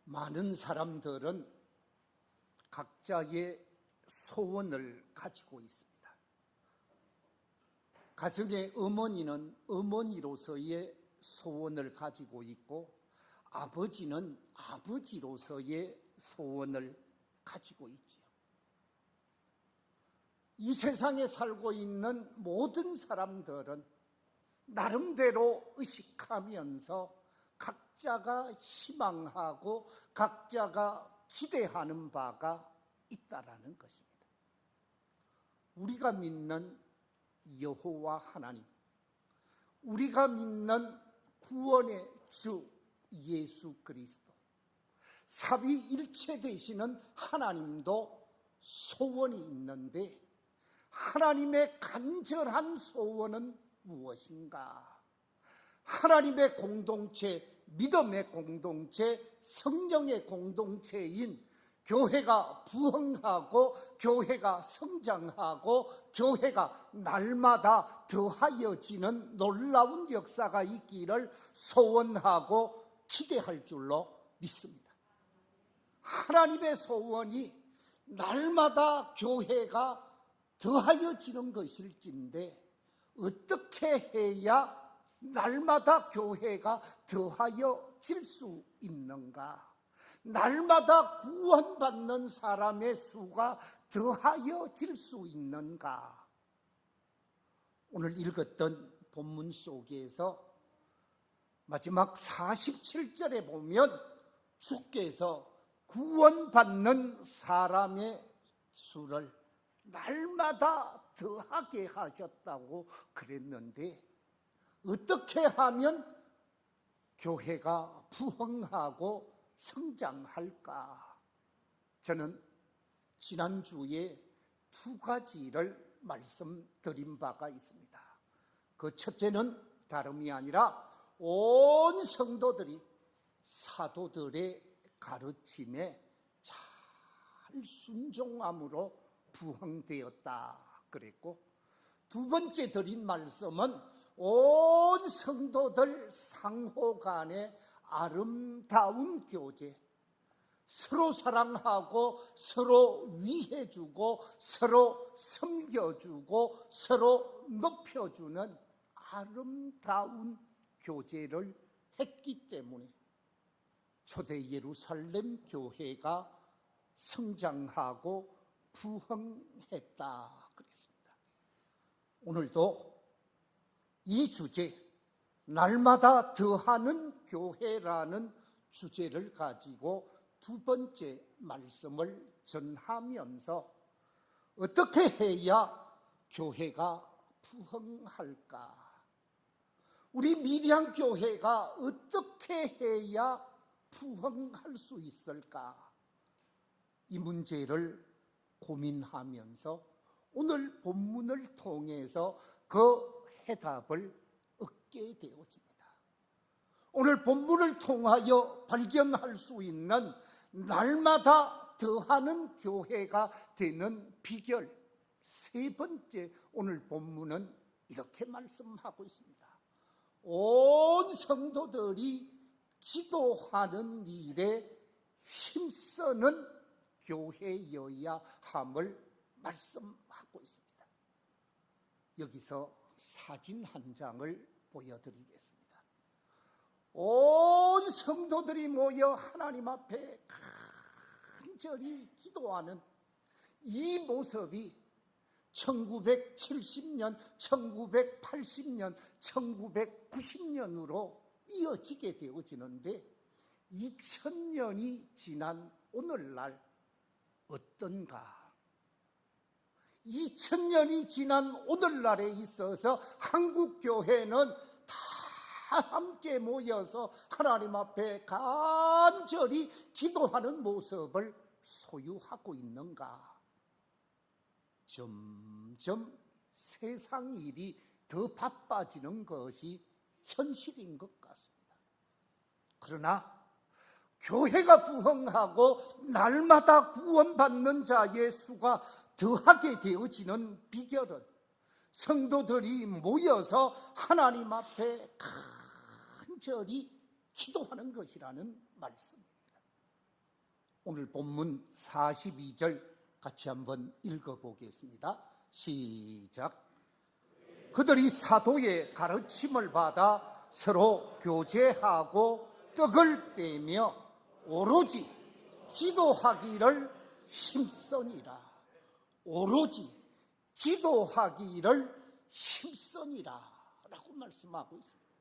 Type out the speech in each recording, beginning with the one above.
많은 사람들은 각자의 소원을 가지고 있습니다. 가정의 어머니는 어머니로서의 소원을 가지고 있고, 아버지는 아버지로서의 소원을 가지고 있지요. 이 세상에 살고 있는 모든 사람들은 나름대로 의식하면서 각자가 희망하고 각자가 기대하는 바가 있다라는 것입니다. 우리가 믿는 여호와 하나님, 우리가 믿는 구원의 주 예수 그리스도, 삼위일체 되시는 하나님도 소원이 있는데, 하나님의 간절한 소원은 무엇인가? 하나님의 공동체, 믿음의 공동체, 성령의 공동체인 교회가 부흥하고 교회가 성장하고 교회가 날마다 더하여지는 놀라운 역사가 있기를 소원하고 기대할 줄로 믿습니다. 하나님의 소원이 날마다 교회가 더하여지는 것일진데, 어떻게 해야 날마다 교회가 더하여질 수 있는가? 날마다 구원받는 사람의 수가 더하여질 수 있는가? 오늘 읽었던 본문 속에서 마지막 47절에 보면 주께서 구원받는 사람의 수를 날마다 더하게 하셨다고 그랬는데, 어떻게 하면 교회가 부흥하고 성장할까? 저는 지난주에 두 가지를 말씀드린 바가 있습니다. 그 첫째는 다름이 아니라 온 성도들이 사도들의 가르침에 잘 순종함으로 부흥되었다 그랬고, 두 번째 드린 말씀은 온 성도들 상호 간의 아름다운 교제, 서로 사랑하고 서로 위해주고 서로 섬겨주고 서로 높여주는 아름다운 교제를 했기 때문에 초대 예루살렘 교회가 성장하고 부흥했다 그랬습니다. 오늘도 이 주제, 날마다 더하는 교회라는 주제를 가지고 두 번째 말씀을 전하면서 어떻게 해야 교회가 부흥할까? 우리 밀양 교회가 어떻게 해야 부흥할 수 있을까? 이 문제를 고민하면서 오늘 본문을 통해서 그 해답을 얻게 되어집니다. 오늘 본문을 통하여 발견할 수 있는 날마다 더하는 교회가 되는 비결, 세 번째 오늘 본문은 이렇게 말씀하고 있습니다. 온 성도들이 기도하는 일에 힘쓰는 교회여야 함을 말씀하고 있습니다. 여기서 사진 한 장을 보여드리겠습니다. 온 성도들이 모여 하나님 앞에 간절히 기도하는 이 모습이 1970년, 1980년, 1990년으로 이어지게 되어지는데, 2000년이 지난 오늘날 어떤가? 2000년이 지난 오늘날에 있어서 한국교회는 다 함께 모여서 하나님 앞에 간절히 기도하는 모습을 소유하고 있는가? 점점 세상 일이 더 바빠지는 것이 현실인 것 같습니다. 그러나 교회가 부흥하고 날마다 구원받는 자의 수가 더하게 되어지는 비결은 성도들이 모여서 하나님 앞에 간절히 기도하는 것이라는 말씀입니다. 오늘 본문 42절 같이 한번 읽어보겠습니다. 시작. 그들이 사도의 가르침을 받아 서로 교제하고 떡을 떼며 오로지 기도하기를 힘쓰니라. 오로지 기도하기를 힘쓰니라 라고 말씀하고 있습니다.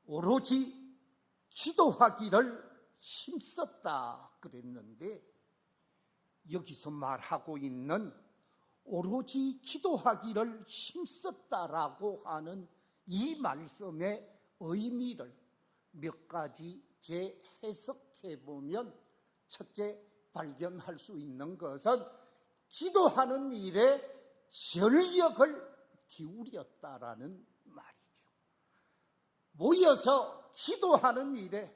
오로지 기도하기를 힘썼다 그랬는데, 여기서 말하고 있는 오로지 기도하기를 힘썼다라고 하는 이 말씀의 의미를 몇 가지 재해석해 보면, 첫째 발견할 수 있는 것은 기도하는 일에 전력을 기울였다라는 말이죠. 모여서 기도하는 일에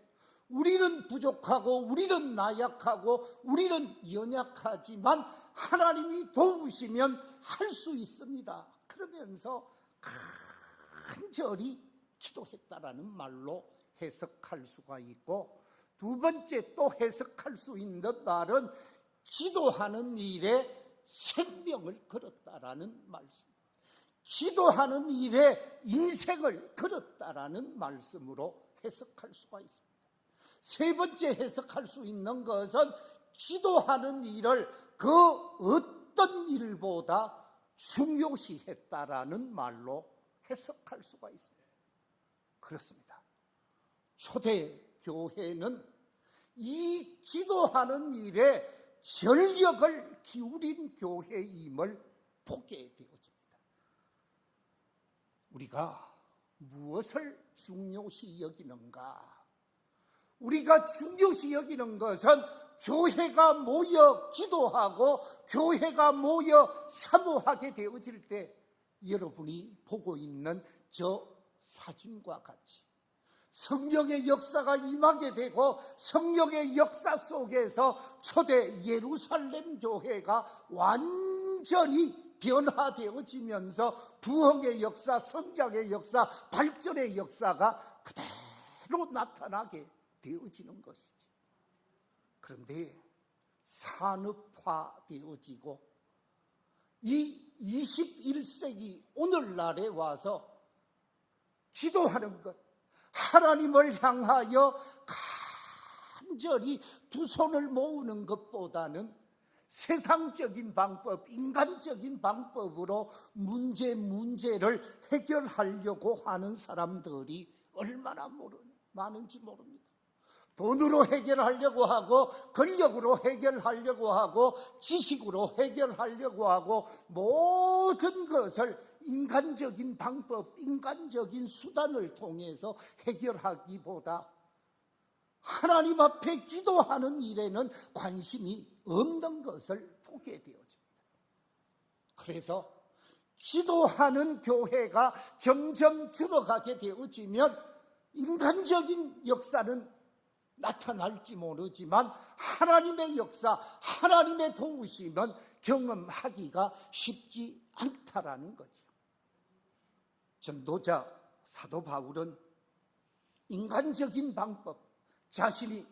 우리는 부족하고 우리는 나약하고 우리는 연약하지만 하나님이 도우시면 할 수 있습니다. 그러면서 간절히 기도했다라는 말로 해석할 수가 있고, 두 번째 또 해석할 수 있는 말은 기도하는 일에 생명을 걸었다라는 말씀, 기도하는 일에 인생을 걸었다라는 말씀으로 해석할 수가 있습니다. 세 번째 해석할 수 있는 것은 기도하는 일을 그 어떤 일보다 중요시했다라는 말로 해석할 수가 있습니다. 그렇습니다. 초대 교회는 이 기도하는 일에 전력을 기울인 교회임을 보게 되어집니다. 우리가 무엇을 중요시 여기는가? 우리가 중요시 여기는 것은 교회가 모여 기도하고 교회가 모여 사모하게 되어질 때 여러분이 보고 있는 저 사진과 같이 성령의 역사가 임하게 되고, 성령의 역사 속에서 초대 예루살렘 교회가 완전히 변화되어지면서 부흥의 역사, 성장의 역사, 발전의 역사가 그대로 나타나게 되어지는 것이지. 그런데 산업화되어지고 이 21세기 오늘날에 와서 기도하는 것, 하나님을 향하여 간절히 두 손을 모으는 것보다는 세상적인 방법, 인간적인 방법으로 문제를 해결하려고 하는 사람들이 얼마나 많은지 모릅니다. 돈으로 해결하려고 하고, 권력으로 해결하려고 하고, 지식으로 해결하려고 하고, 모든 것을 인간적인 방법, 인간적인 수단을 통해서 해결하기보다 하나님 앞에 기도하는 일에는 관심이 없는 것을 보게 되어집니다. 그래서 기도하는 교회가 점점 들어가게 되어지면 인간적인 역사는 나타날지 모르지만 하나님의 역사, 하나님의 도우심은 경험하기가 쉽지 않다라는 거죠. 전도자 사도 바울은 인간적인 방법, 자신이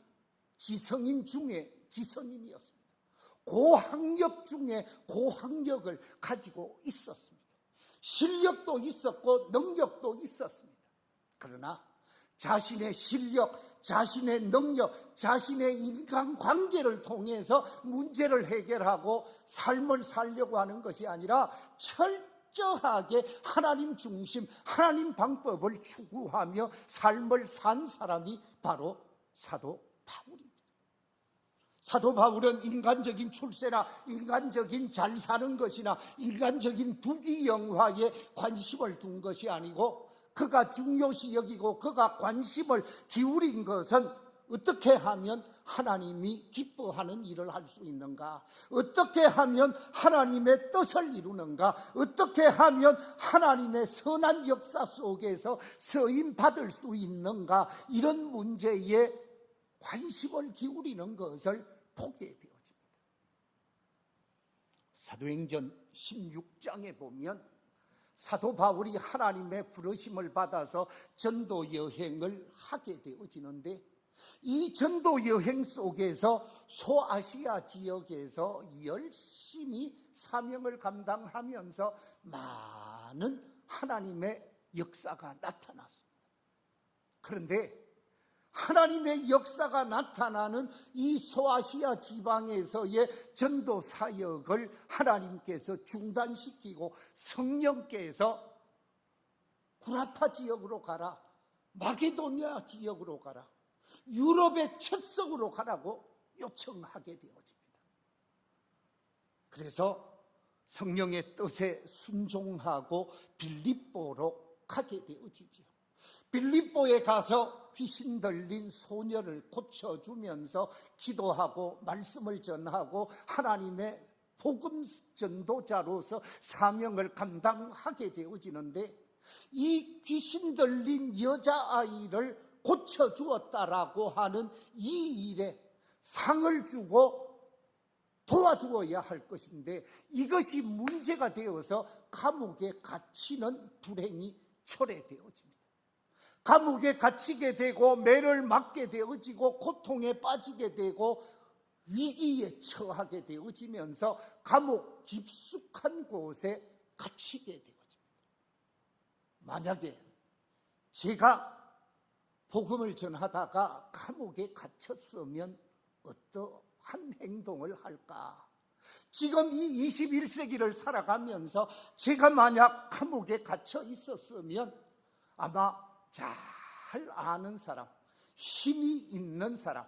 지성인 중에 지성인이었습니다. 고학력 중에 고학력을 가지고 있었습니다. 실력도 있었고 능력도 있었습니다. 그러나 자신의 실력, 자신의 능력, 자신의 인간관계를 통해서 문제를 해결하고 삶을 살려고 하는 것이 아니라 철저하게 하나님 중심, 하나님 방법을 추구하며 삶을 산 사람이 바로 사도 바울입니다. 사도 바울은 인간적인 출세나 인간적인 잘 사는 것이나 인간적인 부귀영화에 관심을 둔 것이 아니고, 그가 중요시 여기고 그가 관심을 기울인 것은 어떻게 하면 하나님이 기뻐하는 일을 할 수 있는가, 어떻게 하면 하나님의 뜻을 이루는가, 어떻게 하면 하나님의 선한 역사 속에서 쓰임 받을 수 있는가, 이런 문제에 관심을 기울이는 것을 보게 되어집니다. 사도행전 16장에 보면 사도 바울이 하나님의 부르심을 받아서 전도 여행을 하게 되어지는데, 이 전도 여행 속에서 소아시아 지역에서 열심히 사명을 감당하면서 많은 하나님의 역사가 나타났습니다. 그런데 하나님의 역사가 나타나는 이 소아시아 지방에서의 전도 사역을 하나님께서 중단시키고 성령께서 구라파 지역으로 가라, 마게도니아 지역으로 가라, 유럽의 첫성으로 가라고 요청하게 되어집니다. 그래서 성령의 뜻에 순종하고 빌립보로 가게 되어지죠. 빌립보에 가서 귀신 들린 소녀를 고쳐주면서 기도하고 말씀을 전하고 하나님의 복음 전도자로서 사명을 감당하게 되어지는데, 이 귀신 들린 여자아이를 고쳐주었다라고 하는 이 일에 상을 주고 도와주어야 할 것인데, 이것이 문제가 되어서 감옥에 갇히는 불행이 초래되어집니다. 감옥에 갇히게 되고 매를 맞게 되어지고 고통에 빠지게 되고 위기에 처하게 되어지면서 감옥 깊숙한 곳에 갇히게 되어집니다. 만약에 제가 복음을 전하다가 감옥에 갇혔으면 어떠한 행동을 할까? 지금 이 21세기를 살아가면서 제가 만약 감옥에 갇혀 있었으면 아마 잘 아는 사람, 힘이 있는 사람,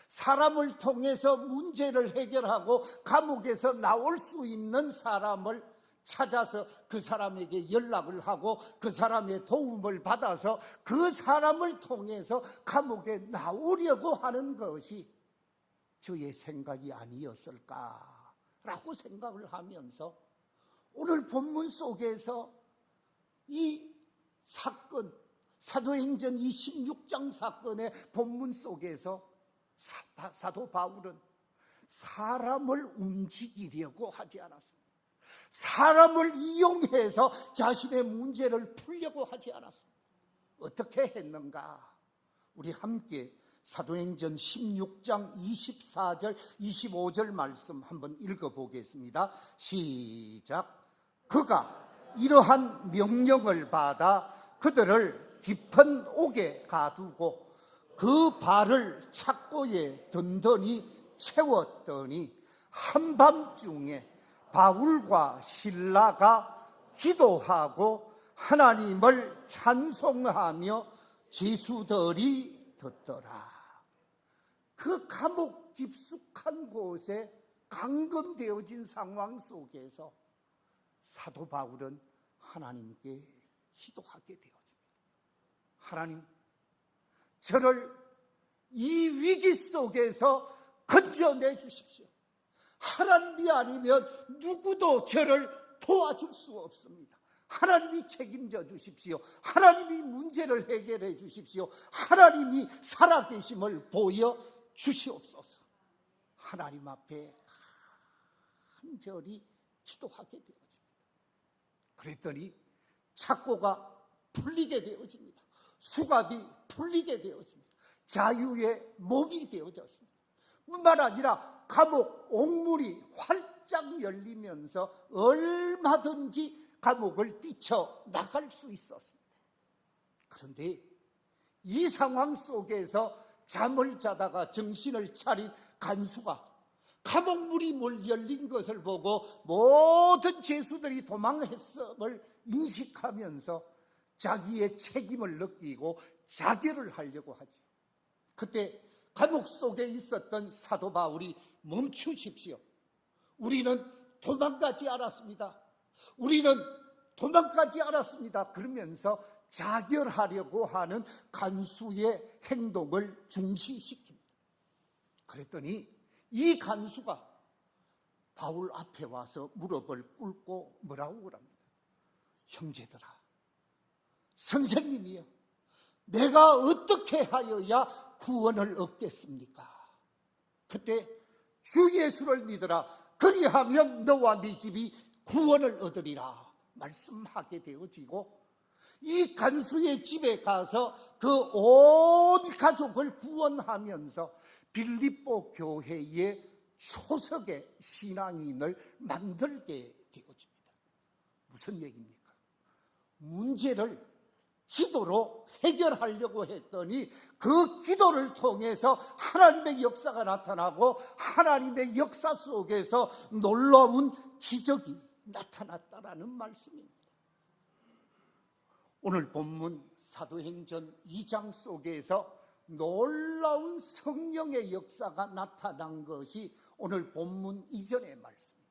사람을 통해서 문제를 해결하고 감옥에서 나올 수 있는 사람을 찾아서 그 사람에게 연락을 하고 그 사람의 도움을 받아서 그 사람을 통해서 감옥에 나오려고 하는 것이 저의 생각이 아니었을까라고 생각을 하면서 오늘 본문 속에서 이 사건, 사도행전 26장 사건의 본문 속에서 사도 바울은 사람을 움직이려고 하지 않았습니다. 사람을 이용해서 자신의 문제를 풀려고 하지 않았습니다. 어떻게 했는가? 우리 함께 사도행전 16장 24절 25절 말씀 한번 읽어보겠습니다. 시작. 그가 이러한 명령을 받아 그들을 깊은 옥에 가두고 그 발을 착고에 든든히 채웠더니 한밤중에 바울과 실라가 기도하고 하나님을 찬송하며 제수들이 듣더라. 그 감옥 깊숙한 곳에 감금되어진 상황 속에서 사도 바울은 하나님께 기도하게 되어집니다. 하나님, 저를 이 위기 속에서 건져내 주십시오. 하나님이 아니면 누구도 저를 도와줄 수 없습니다. 하나님이 책임져 주십시오. 하나님이 문제를 해결해 주십시오. 하나님이 살아계심을 보여 주시옵소서. 하나님 앞에 간절히 기도하게 되어집니다. 그랬더니 착고가 풀리게 되어집니다. 수갑이 풀리게 되어집니다. 자유의 몸이 되어졌습니다. 뿐만 아니라 감옥 옥문이 활짝 열리면서 얼마든지 감옥을 뛰쳐나갈 수 있었습니다. 그런데 이 상황 속에서 잠을 자다가 정신을 차린 간수가 감옥문이 열린 것을 보고 모든 죄수들이 도망했음을 인식하면서 자기의 책임을 느끼고 자결을 하려고 하죠. 그때 감옥 속에 있었던 사도 바울이 멈추십시오. 우리는 도망가지 않았습니다. 우리는 도망가지 않았습니다. 그러면서 자결하려고 하는 간수의 행동을 중지시킵니다. 그랬더니 이 간수가 바울 앞에 와서 무릎을 꿇고 뭐라고 그럽니다. 형제들아, 선생님이요, 내가 어떻게 하여야 구원을 얻겠습니까? 그때 주 예수를 믿으라. 그리하면 너와 네 집이 구원을 얻으리라 말씀하게 되어지고, 이 간수의 집에 가서 그 온 가족을 구원하면서 빌립보 교회의 초석의 신앙인을 만들게 되어집니다. 무슨 얘기입니까? 문제를 기도로 해결하려고 했더니 그 기도를 통해서 하나님의 역사가 나타나고 하나님의 역사 속에서 놀라운 기적이 나타났다라는 말씀입니다. 오늘 본문 사도행전 2장 속에서 놀라운 성령의 역사가 나타난 것이 오늘 본문 이전의 말씀입니다.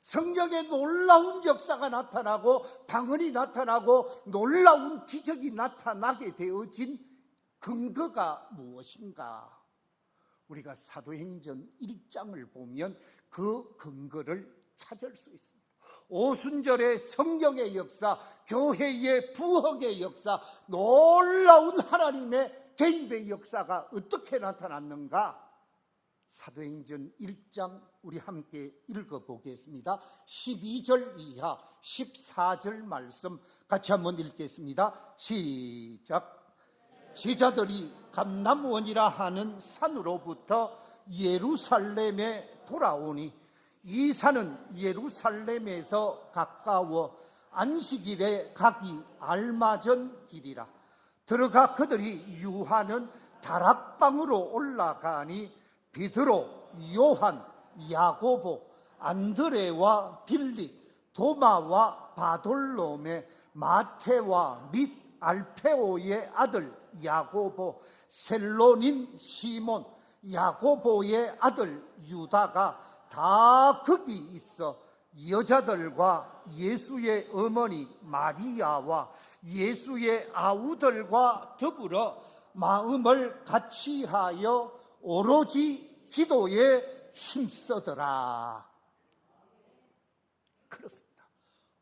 성령의 놀라운 역사가 나타나고 방언이 나타나고 놀라운 기적이 나타나게 되어진 근거가 무엇인가? 우리가 사도행전 1장을 보면 그 근거를 찾을 수 있습니다. 오순절의 성령의 역사, 교회의 부흥의 역사, 놀라운 하나님의 개입의 역사가 어떻게 나타났는가? 사도행전 1장 우리 함께 읽어보겠습니다. 12절 이하 14절 말씀 같이 한번 읽겠습니다. 시작. 제자들이 감람원이라 하는 산으로부터 예루살렘에 돌아오니 이 산은 예루살렘에서 가까워 안식일에 가기 알맞은 길이라. 들어가 그들이 유하는 다락방으로 올라가니 베드로, 요한, 야고보, 안드레와 빌립, 도마와 바돌로메, 마테와 및 알페오의 아들 야고보, 셀로닌 시몬, 야고보의 아들 유다가 다 거기 있어 여자들과 예수의 어머니 마리아와 예수의 아우들과 더불어 마음을 같이하여 오로지 기도에 힘쓰더라. 그렇습니다.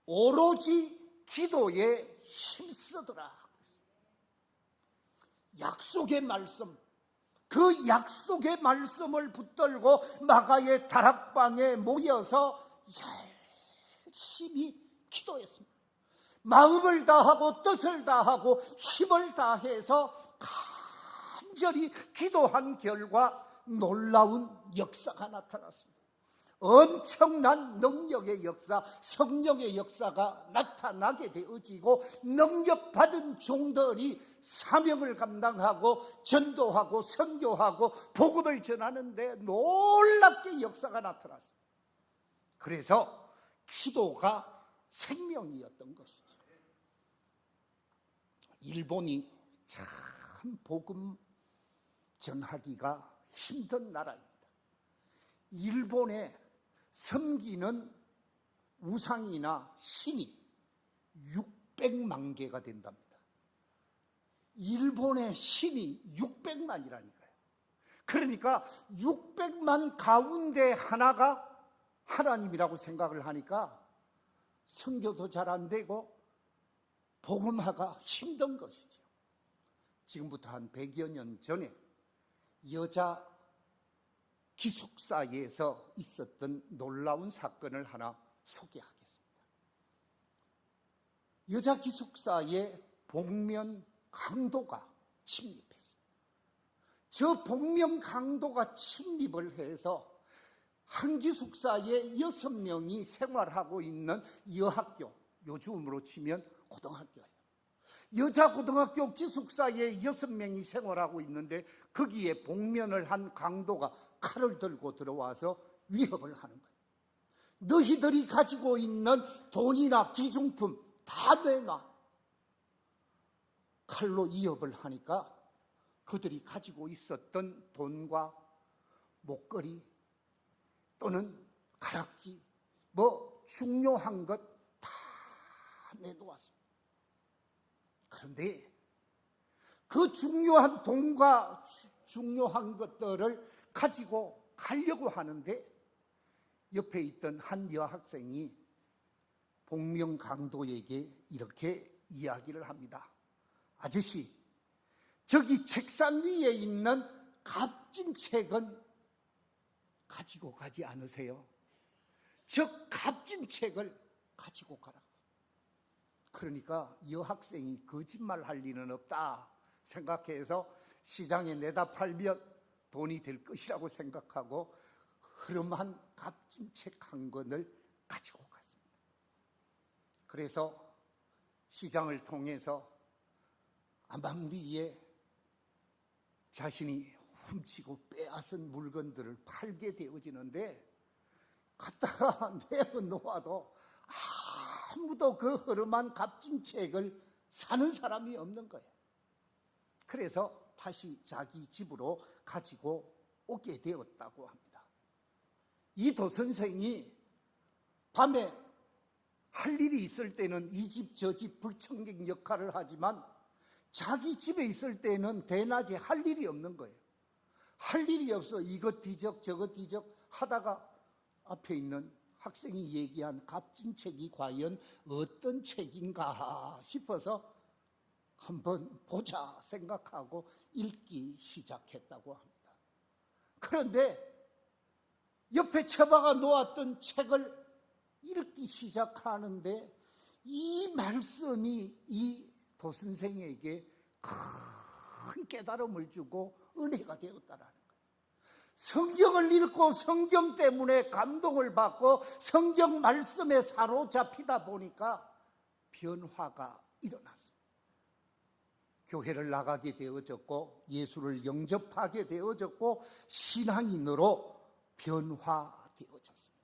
오로지 기도에 힘쓰더라. 약속의 말씀, 그 약속의 말씀을 붙들고 마가의 다락방에 모여서 열심히 기도했습니다. 마음을 다하고 뜻을 다하고 힘을 다해서 간절히 기도한 결과 놀라운 역사가 나타났습니다. 엄청난 능력의 역사, 성령의 역사가 나타나게 되어지고 능력받은 종들이 사명을 감당하고 전도하고 선교하고 복음을 전하는데 놀랍게 역사가 나타났습니다. 그래서 기도가 생명이었던 것이죠. 일본이 참 복음 전하기가 힘든 나라입니다. 일본에 섬기는 우상이나 신이 600만 개가 된답니다. 일본의 신이 600만이라니까요. 그러니까 600만 가운데 하나가 하나님이라고 생각을 하니까 선교도 잘 안 되고 복음화가 힘든 것이죠. 지금부터 한 100여 년 전에 여자 기숙사에서 있었던 놀라운 사건을 하나 소개하겠습니다. 여자 기숙사에 복면 강도가 침입했습니다. 저 복면 강도가 침입을 해서 한 기숙사에 6명이 생활하고 있는 여학교, 요즘으로 치면 고등학교예요. 여자 고등학교 기숙사에 6명이 생활하고 있는데 거기에 복면을 한 강도가 칼을 들고 들어와서 위협을 하는 거예요. 너희들이 가지고 있는 돈이나 기중품 다 내놔. 칼로 위협을 하니까 그들이 가지고 있었던 돈과 목걸이 또는 가락지 중요한 것 다 내놓았습니다. 그런데 그 중요한 돈과 중요한 것들을 가지고 가려고 하는데 옆에 있던 한 여학생이 복면 강도에게 이렇게 이야기를 합니다. 아저씨, 저기 책상 위에 있는 값진 책은 가지고 가지 않으세요? 저 값진 책을 가지고 가라. 그러니까 여학생이 거짓말할 리는 없다 생각해서 시장에 내다 팔면 돈이 될 것이라고 생각하고 흐름한 값진 책 한 권을 가지고 갔습니다. 그래서 시장을 통해서 암암리에 자신이 훔치고 빼앗은 물건들을 팔게 되어지는데 갖다가 내어놓아도 아무도 그 흐름한 값진 책을 사는 사람이 없는 거예요. 그래서 다시 자기 집으로 가지고 오게 되었다고 합니다. 이 도선생이 밤에 할 일이 있을 때는 이 집 저 집 불청객 역할을 하지만 자기 집에 있을 때는 대낮에 할 일이 없는 거예요. 할 일이 없어 이것 뒤적 저것 뒤적 하다가 앞에 있는 학생이 얘기한 값진 책이 과연 어떤 책인가 싶어서 한번 보자 생각하고 읽기 시작했다고 합니다. 그런데 옆에 처박아 놓았던 책을 읽기 시작하는데 이 말씀이 이 도선생에게 큰 깨달음을 주고 은혜가 되었다라는 거예요. 성경을 읽고 성경 때문에 감동을 받고 성경 말씀에 사로잡히다 보니까 변화가 일어났습니다. 교회를 나가게 되어졌고 예수를 영접하게 되어졌고 신앙인으로 변화되어졌습니다.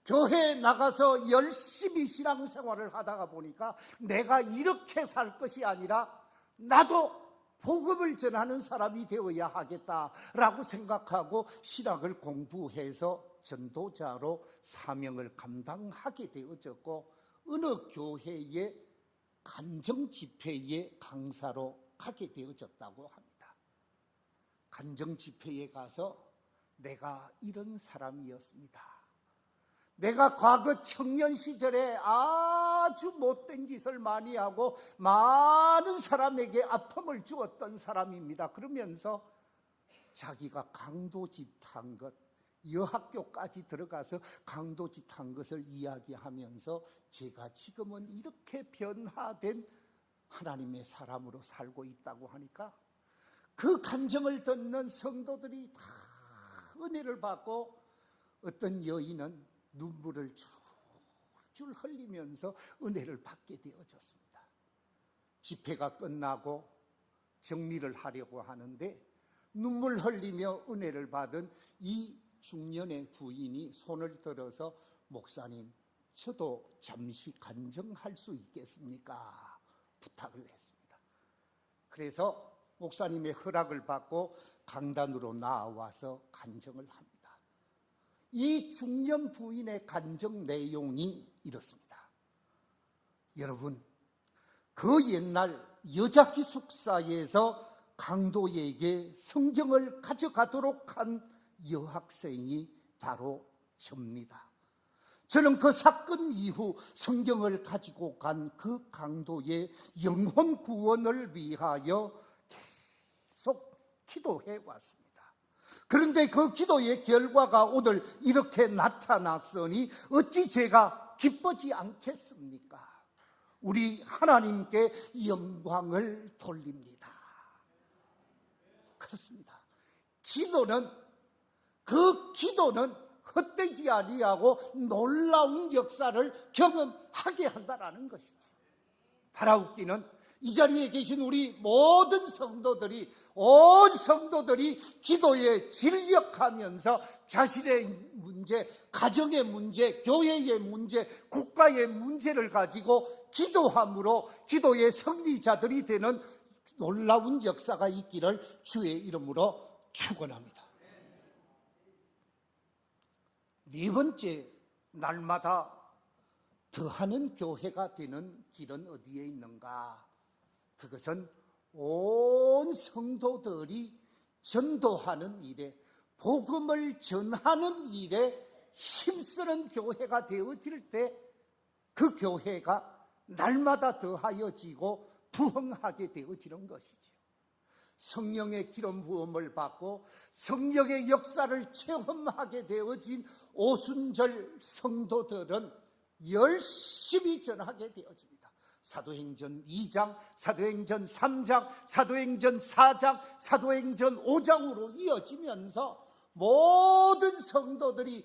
교회에 나가서 열심히 신앙생활을 하다가 보니까 내가 이렇게 살 것이 아니라 나도 복음을 전하는 사람이 되어야 하겠다라고 생각하고 신학을 공부해서 전도자로 사명을 감당하게 되어졌고 어느 교회의 간정집회의 강사로 가게 되어졌다고 합니다. 간정집회에 가서 내가 이런 사람이었습니다. 내가 과거 청년 시절에 아주 못된 짓을 많이 하고 많은 사람에게 아픔을 주었던 사람입니다. 그러면서 자기가 강도짓 한 것, 여학교까지 들어가서 강도짓 한 것을 이야기하면서 제가 지금은 이렇게 변화된 하나님의 사람으로 살고 있다고 하니까 그 간증을 듣는 성도들이 다 은혜를 받고 어떤 여인은 눈물을 줄줄 흘리면서 은혜를 받게 되어졌습니다. 집회가 끝나고 정리를 하려고 하는데 눈물 흘리며 은혜를 받은 이 중년의 부인이 손을 들어서 목사님, 저도 잠시 간증할 수 있겠습니까? 부탁을 했습니다. 그래서 목사님의 허락을 받고 강단으로 나와서 간증을 합니다. 이 중년 부인의 간증 내용이 이렇습니다. 여러분, 그 옛날 여자 기숙사에서 강도에게 성경을 가져가도록 한 여학생이 바로 접니다. 저는 그 사건 이후 성경을 가지고 간 그 강도의 영혼 구원을 위하여 계속 기도해 왔습니다. 그런데 그 기도의 결과가 오늘 이렇게 나타났으니 어찌 제가 기쁘지 않겠습니까? 우리 하나님께 영광을 돌립니다. 그렇습니다. 그 기도는 헛되지 아니하고 놀라운 역사를 경험하게 한다라는 것이지. 바라옵기는 이 자리에 계신 우리 모든 성도들이, 온 성도들이 기도에 진력하면서 자신의 문제, 가정의 문제, 교회의 문제, 국가의 문제를 가지고 기도함으로 기도의 승리자들이 되는 놀라운 역사가 있기를 주의 이름으로 축원합니다. 네 번째, 날마다 더하는 교회가 되는 길은 어디에 있는가? 그것은 온 성도들이 전도하는 일에, 복음을 전하는 일에 힘쓰는 교회가 되어질 때 그 교회가 날마다 더하여지고 부흥하게 되어지는 것이죠. 성령의 기름 부음을 받고 성령의 역사를 체험하게 되어진 오순절 성도들은 열심히 전하게 되어집니다. 사도행전 2장, 사도행전 3장, 사도행전 4장, 사도행전 5장으로 이어지면서 모든 성도들이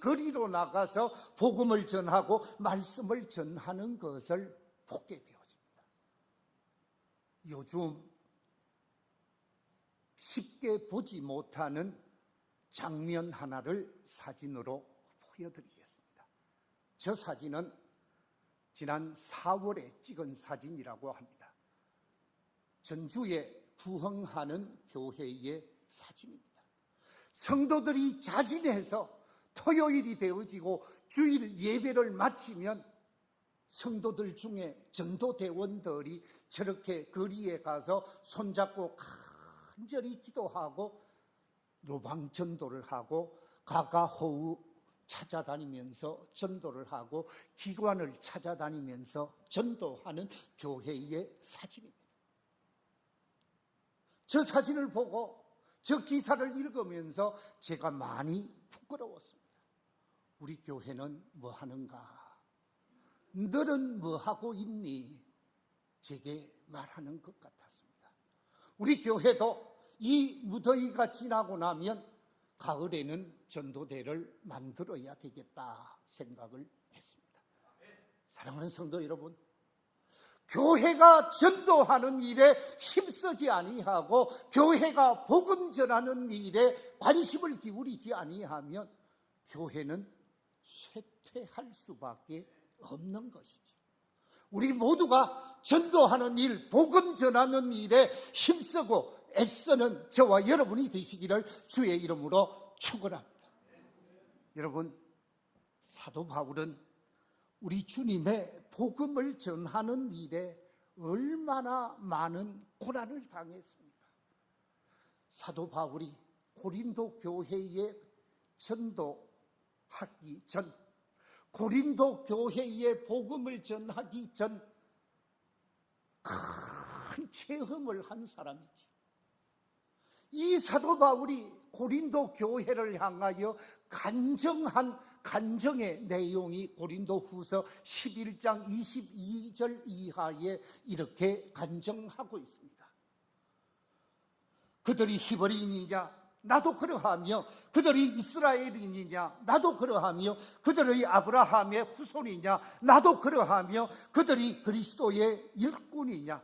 거리로 나가서 복음을 전하고 말씀을 전하는 것을 보게 되어집니다. 요즘 쉽게 보지 못하는 장면 하나를 사진으로 보여드리겠습니다. 저 사진은 지난 4월에 찍은 사진이라고 합니다. 전주에 부흥하는 교회의 사진입니다. 성도들이 자진해서 토요일이 되어지고 주일 예배를 마치면 성도들 중에 전도대원들이 저렇게 거리에 가서 손잡고 간절히 기도하고 로방전도를 하고 가가호우 찾아다니면서 전도를 하고 기관을 찾아다니면서 전도하는 교회의 사진입니다. 저 사진을 보고 저 기사를 읽으면서 제가 많이 부끄러웠습니다. 우리 교회는 뭐 하는가? 너는 뭐 하고 있니? 제게 말하는 것 같았습니다. 우리 교회도 이 무더위가 지나고 나면 가을에는 전도대를 만들어야 되겠다 생각을 했습니다. 사랑하는 성도 여러분, 교회가 전도하는 일에 힘쓰지 아니하고 교회가 복음 전하는 일에 관심을 기울이지 아니하면 교회는 쇠퇴할 수밖에 없는 것이죠. 우리 모두가 전도하는 일, 복음 전하는 일에 힘쓰고 애쓰는 저와 여러분이 되시기를 주의 이름으로 축원합니다. 여러분, 사도 바울은 우리 주님의 복음을 전하는 일에 얼마나 많은 고난을 당했습니까? 사도 바울이 고린도 교회에 전도하기 전, 고린도 교회에 복음을 전하기 전 큰 체험을 한 사람이지. 이 사도 바울이 고린도 교회를 향하여 간정한 간정의 내용이 고린도후서 11장 22절 이하에 이렇게 간정하고 있습니다. 그들이 히브리인이냐? 나도 그러하며. 그들이 이스라엘인이냐? 나도 그러하며. 그들의 아브라함의 후손이냐? 나도 그러하며. 그들이 그리스도의 일꾼이냐?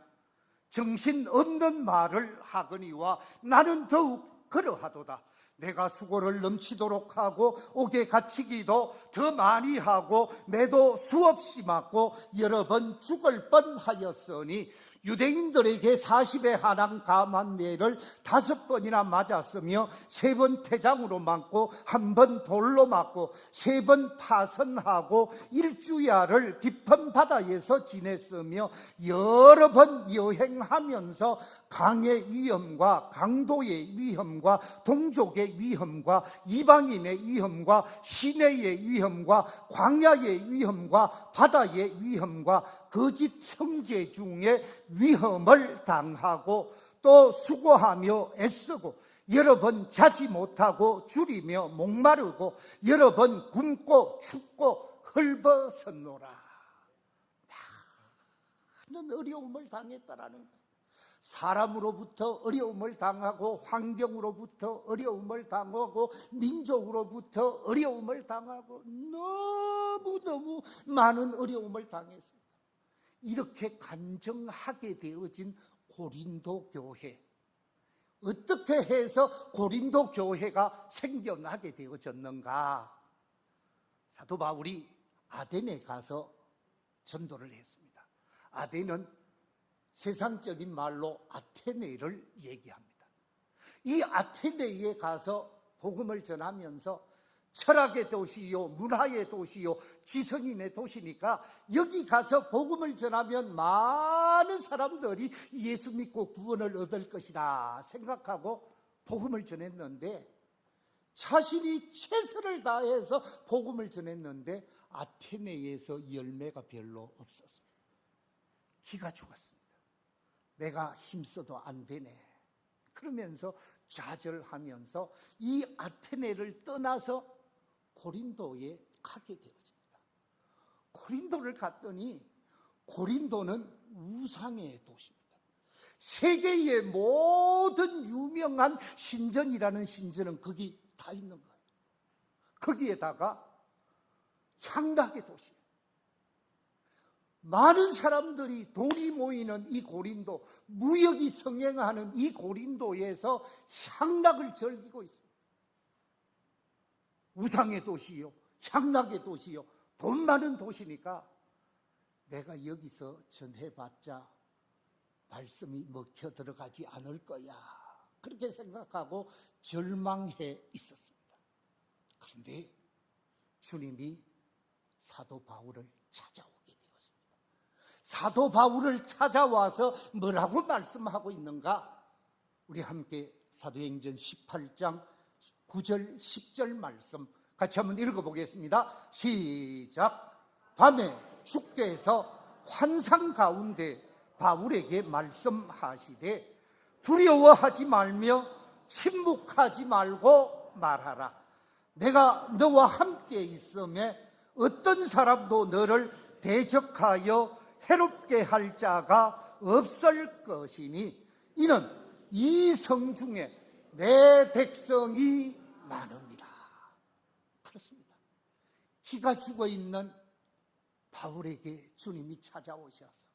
정신없는 말을 하거니와 나는 더욱 그러하도다. 내가 수고를 넘치도록 하고 옥에 갇히기도 더 많이 하고 매도 수없이 맞고 여러 번 죽을 뻔하였으니 유대인들에게 40의 하남 감한매를 5번이나 맞았으며 3번 태장으로 맞고 1번 돌로 맞고 3번 파선하고 1주야를 깊은 바다에서 지냈으며 여러 번 여행하면서 강의 위험과 강도의 위험과 동족의 위험과 이방인의 위험과 시내의 위험과 광야의 위험과 바다의 위험과 거짓 형제 중에 위험을 당하고 또 수고하며 애쓰고 여러 번 자지 못하고 줄이며 목마르고 여러 번 굶고 춥고 헐벗었노라. 많은 어려움을 당했다라는 거예요. 사람으로부터 어려움을 당하고 환경으로부터 어려움을 당하고 민족으로부터 어려움을 당하고 너무너무 많은 어려움을 당했습니다. 이렇게 간정하게 되어진 고린도 교회, 어떻게 해서 고린도 교회가 생겨나게 되어졌는가? 사도 바울이 아덴에 가서 전도를 했습니다. 아덴은 세상적인 말로 아테네를 얘기합니다. 이 아테네에 가서 복음을 전하면서 철학의 도시요, 문화의 도시요, 지성인의 도시니까 여기 가서 복음을 전하면 많은 사람들이 예수 믿고 구원을 얻을 것이다 생각하고 복음을 전했는데, 자신이 최선을 다해서 복음을 전했는데 아테네에서 열매가 별로 없었습니다. 기가 죽었습니다. 내가 힘써도 안 되네. 그러면서 좌절하면서 이 아테네를 떠나서 고린도에 가게 되어집니다. 고린도를 갔더니 고린도는 우상의 도시입니다. 세계의 모든 유명한 신전이라는 신전은 거기 다 있는 거예요. 거기에다가 향락의 도시예요. 많은 사람들이 돈이 모이는 이 고린도, 무역이 성행하는 이 고린도에서 향락을 즐기고 있습니다. 우상의 도시요, 향락의 도시요, 돈 많은 도시니까 내가 여기서 전해봤자 말씀이 먹혀 들어가지 않을 거야, 그렇게 생각하고 절망해 있었습니다. 그런데 주님이 사도 바울을 찾아오게 되었습니다. 사도 바울을 찾아와서 뭐라고 말씀하고 있는가? 우리 함께 사도행전 18장 9절 10절 말씀 같이 한번 읽어보겠습니다. 시작. 밤에 주께서 환상 가운데 바울에게 말씀하시되 두려워하지 말며 침묵하지 말고 말하라. 내가 너와 함께 있음에 어떤 사람도 너를 대적하여 해롭게 할 자가 없을 것이니 이는 이 성 중에 내 백성이 많음이라. 그렇습니다. 기가 죽어 있는 바울에게 주님이 찾아오셔서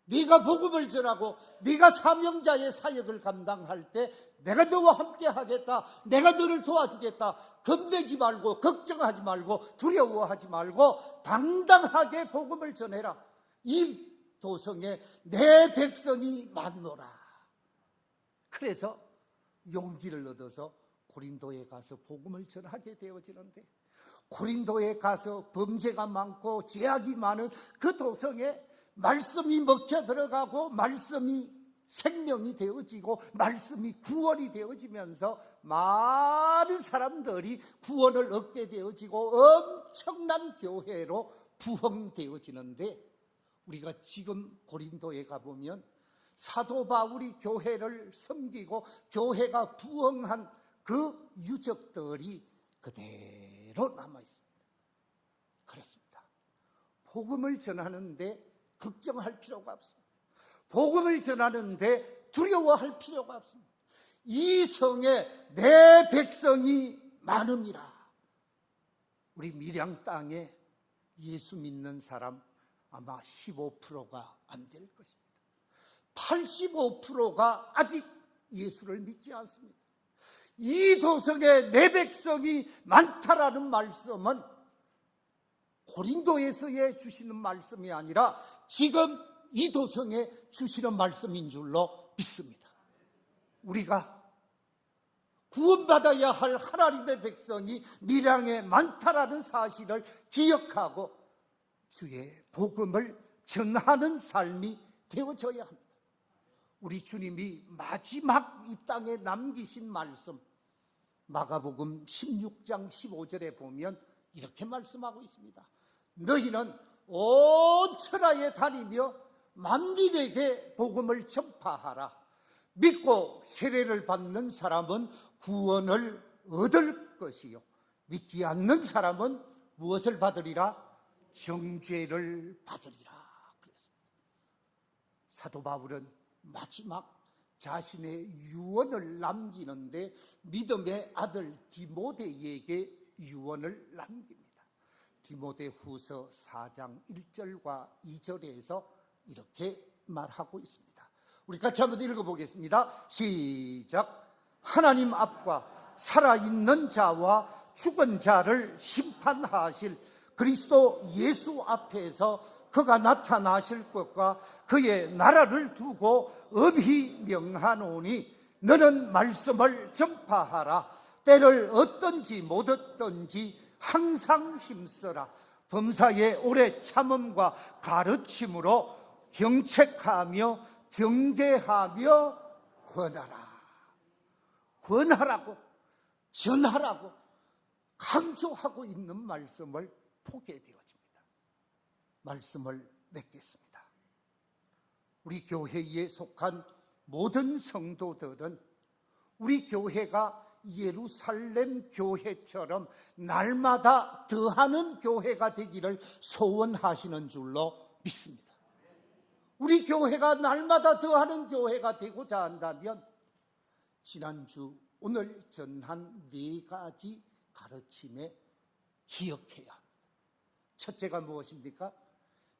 네가 복음을 전하고 네가 사명자의 사역을 감당할 때 내가 너와 함께 하겠다, 내가 너를 도와주겠다, 겁내지 말고 걱정하지 말고 두려워하지 말고 당당하게 복음을 전해라. 이 도성에 내 백성이 많노라. 그래서 용기를 얻어서 고린도에 가서 복음을 전하게 되어지는데, 고린도에 가서 범죄가 많고 죄악이 많은 그 도성에 말씀이 먹혀 들어가고 말씀이 생명이 되어지고 말씀이 구원이 되어지면서 많은 사람들이 구원을 얻게 되어지고 엄청난 교회로 부흥되어지는데, 우리가 지금 고린도에 가보면 사도 바울이 교회를 섬기고 교회가 부흥한 그 유적들이 그대로 남아 있습니다. 그렇습니다. 복음을 전하는데 걱정할 필요가 없습니다. 복음을 전하는데 두려워할 필요가 없습니다. 이 성에 내 백성이 많음이라. 우리 밀양 땅에 예수 믿는 사람 아마 15%가 안 될 것입니다. 85%가 아직 예수를 믿지 않습니다. 이 도성에 내 백성이 많다라는 말씀은 고린도에서의 주시는 말씀이 아니라 지금 이 도성에 주시는 말씀인 줄로 믿습니다. 우리가 구원받아야 할 하나님의 백성이 밀양에 많다라는 사실을 기억하고 주의 복음을 전하는 삶이 되어져야 합니다. 우리 주님이 마지막 이 땅에 남기신 말씀, 마가복음 16장 15절에 보면 이렇게 말씀하고 있습니다. 너희는 온 천하에 다니며 만민에게 복음을 전파하라. 믿고 세례를 받는 사람은 구원을 얻을 것이요, 믿지 않는 사람은 무엇을 받으리라? 정죄를 받으리라. 그랬습니다. 사도 바울은 마지막 자신의 유언을 남기는데 믿음의 아들 디모데에게 유언을 남깁니다. 디모데후서 4장 1절과 2절에서 이렇게 말하고 있습니다. 우리 같이 한번 읽어보겠습니다. 시작. 하나님 앞과 살아있는 자와 죽은 자를 심판하실 그리스도 예수 앞에서 그가 나타나실 것과 그의 나라를 두고 엄히 명하노니 너는 말씀을 전파하라. 때를 얻든지 못 얻든지 항상 힘써라. 범사의 오래 참음과 가르침으로 경책하며 경계하며 권하라. 권하라고, 전하라고 강조하고 있는 말씀을 보게 되어집니다. 말씀을 맺겠습니다. 우리 교회에 속한 모든 성도들은 우리 교회가 예루살렘 교회처럼 날마다 더하는 교회가 되기를 소원하시는 줄로 믿습니다. 우리 교회가 날마다 더하는 교회가 되고자 한다면 지난주 오늘 전한 4가지 가르침에 기억해야 합니다. 첫째가 무엇입니까?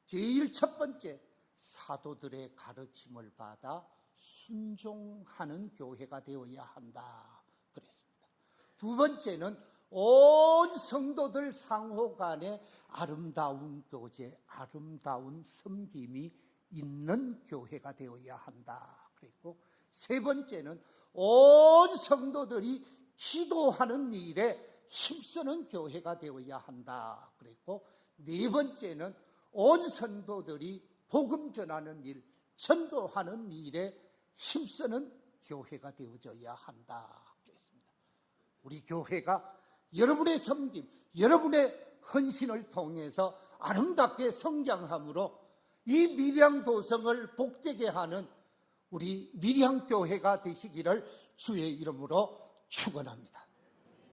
제일 첫 번째, 사도들의 가르침을 받아 순종하는 교회가 되어야 한다 그랬습니다. 두 번째는 온 성도들 상호 간에 아름다운 교제, 아름다운 섬김이 있는 교회가 되어야 한다 그랬고, 세 번째는 온 성도들이 기도하는 일에 힘쓰는 교회가 되어야 한다 그랬고, 네 번째는 온 성도들이 복음 전하는 일, 전도하는 일에 힘쓰는 교회가 되어져야 한다 그랬습니다. 우리 교회가 여러분의 섬김, 여러분의 헌신을 통해서 아름답게 성장함으로 이 밀양도성을 복되게 하는 우리 밀양교회가 되시기를 주의 이름으로 축원합니다.